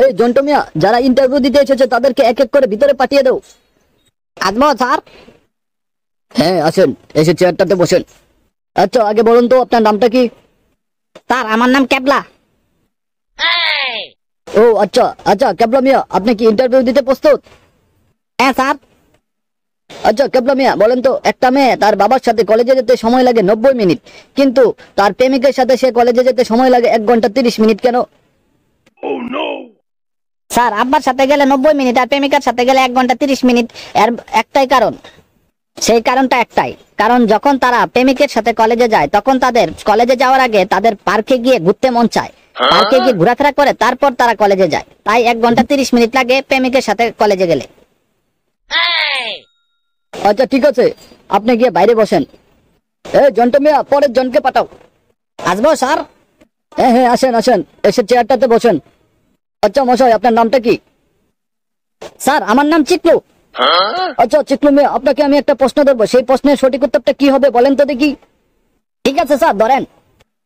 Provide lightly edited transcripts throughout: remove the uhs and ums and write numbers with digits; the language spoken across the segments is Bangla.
এই জন্টু মিয়া, যারা ইন্টারভিউ দিতে এসেছে তাদেরকে এক এক করে ভিতরে পাঠিয়ে দাও। আসবো স্যার? হ্যাঁ আসেন, এসে চেয়ারটাতে বসেন। আচ্ছা আগে বলুন তো আপনার নামটা কি? স্যার আমার নাম ক্যাবলা। ও আচ্ছা আচ্ছা, ক্যাবলা মিয়া আপনি কি ইন্টারভিউ দিতে প্রস্তুত? হ্যাঁ স্যার। আচ্ছা ক্যাবলা মিয়া বলেন তো, একটা মেয়ে তার বাবার সাথে কলেজে যেতে সময় লাগে 90 মিনিট, কিন্তু তার প্রেমিকের সাথে সে কলেজে যেতে সময় লাগে 1 ঘন্টা 30 মিনিট, কেন? স্যার আব্বার সাথে গেলে 90 মিনিট আর প্রেমিকার সাথে গেলে 1 ঘন্টা 30 মিনিট। এর একটাই কারণ, সেই কারণটা একটাই, কারণ যখন তারা প্রেমিকের সাথে কলেজে যায় তখন তাদের কলেজে যাওয়ার আগে তাদের পার্কে গিয়ে ঘুরতে মন চায়, পার্কে গিয়ে ঘোরাফেরা করে তারপর তারা কলেজে যায়, তাই 1 ঘন্টা 30 মিনিট লাগে প্রেমিকের সাথে কলেজে গেলে। আচ্ছা ঠিক আছে, আপনি গিয়ে বাইরে বসেন। এই জন্টু মিয়া, পরের জনকে পাঠাও। আসবো স্যার? হ্যাঁ হ্যাঁ আসেন আসেন, এসে চেয়ারটাতে বসেন। আচ্ছা মশাই, আপনার নামটা কি? স্যার আমার নাম চিকলু। আচ্ছা চিকলু মিয়া, আপনাকে আমি একটা প্রশ্ন দেবো, সেই প্রশ্নের সঠিক উত্তরটা কি হবে বলেন তো দেখি। ঠিক আছে স্যার, ধরেন।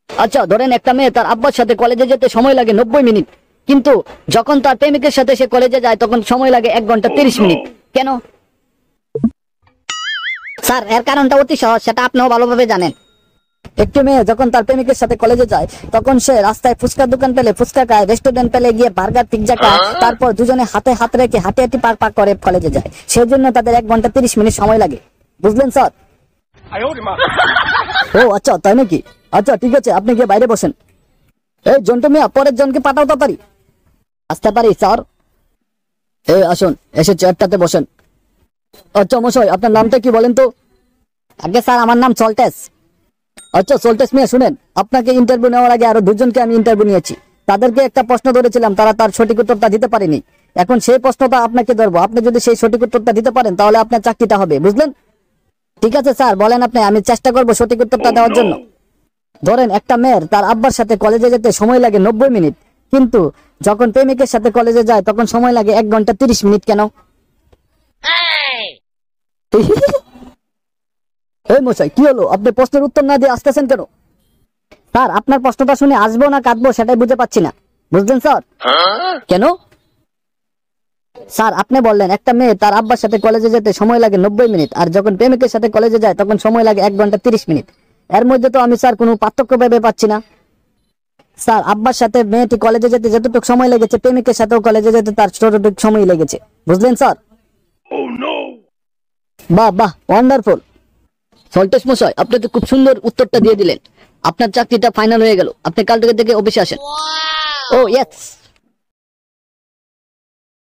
আচ্ছা ধরেন, একটা মেয়ে তার আব্বার সাথে কলেজে যেতে সময় লাগে 90 মিনিট, কিন্তু যখন তার প্রেমিকের সাথে সে কলেজে যায় তখন সময় লাগে 1 ঘন্টা 30 মিনিট, কেন? স্যার এর কারণটা অতি সহজ, সেটা আপনিও ভালোভাবে জানেন। একটি মেয়ে যখন তার প্রেমিকের সাথে কলেজে যায় তখন সে রাস্তায় ফুচকার দোকান পেলে ফুচকা খায়, রেস্টুরেন্ট পেলে গিয়ে বার্গার পিৎজা খায়, তারপর দুজনে হাতে হাত রেখে হাঁটি হাঁটি পার পার করে কলেজে যায়, সেই জন্য তাদের 1 ঘন্টা 30 মিনিট সময় লাগে। বুঝলেন স্যার? ও আচ্ছা তাই নাকি? আচ্ছা ঠিক আছে, আপনি গিয়ে বাইরে বসেন। এই জন্টু মিয়া, পরের জনকে পাঠাও তাড়াতাড়ি। আসতে পারি স্যার? এই আসুন, এসে চেয়ারটাতে বসেন। আচ্ছা মশাই, আপনার নামটা কি বলেন তো? আগে স্যার আমার নাম সল্টেস। আচ্ছা সল্টেস মিয়া শুনেন, আপনাকে ইন্টারভিউ নেওয়ার আগে আরো দুজনকে আমি ইন্টারভিউ নিয়েছি, তাদেরকে একটা প্রশ্ন ধরেছিলাম, তারা তার সঠিক উত্তরটা দিতে পারেনি। এখন সেই প্রশ্নটা আপনাকে ধরবো, আপনি যদি সেই সঠিক উত্তরটা দিতে পারেন তাহলে আপনার চাকরিটা হবে, বুঝলেন? ঠিক আছে স্যার, বলেন আপনি, আমি চেষ্টা করবো সঠিক উত্তরটা দেওয়ার জন্য। ধরেন একটা মেয়ের তার আব্বার সাথে কলেজে যেতে সময় লাগে 90 মিনিট, কিন্তু যখন প্রেমিকের সাথে কলেজে যায় তখন সময় লাগে 1 ঘন্টা 30 মিনিট, কেন? এই মশাই কি হলো, আপনি প্রশ্নের উত্তর না দিয়ে আসতেছেন কেন? স্যার আপনার প্রশ্নটা শুনে আসবো না কাঁদবো সেটাই বুঝতে পারছি না, বুঝলেন স্যার? কেন? স্যার আপনি বললেন একটা মেয়ে তার আব্বার সাথে কলেজে যেতে সময় লাগে 90 মিনিট, আর যখন প্রেমিকের সাথে কলেজে যায় তখন সময় লাগে 1 ঘন্টা 30 মিনিট। এর মধ্যে তো আমি স্যার কোনো পার্থক্য ভেবে পাচ্ছি না। স্যার আব্বার সাথে মেয়েটি কলেজে যেতে যতটুকু সময় লেগেছে প্রেমিকের সাথেও কলেজে যেতে তার ততটুকু সময় লেগেছে, বুঝলেন স্যার? বাহ বাহ, ওয়ান্ডারফুল। সল্টেস মশাই, আপনি তো খুব সুন্দর উত্তরটা দিয়ে দিলেন, আপনার চাকরিটা ফাইনাল হয়ে গেল, আপনি কাল থেকে অফিসে আসেন। ও ইয়েস।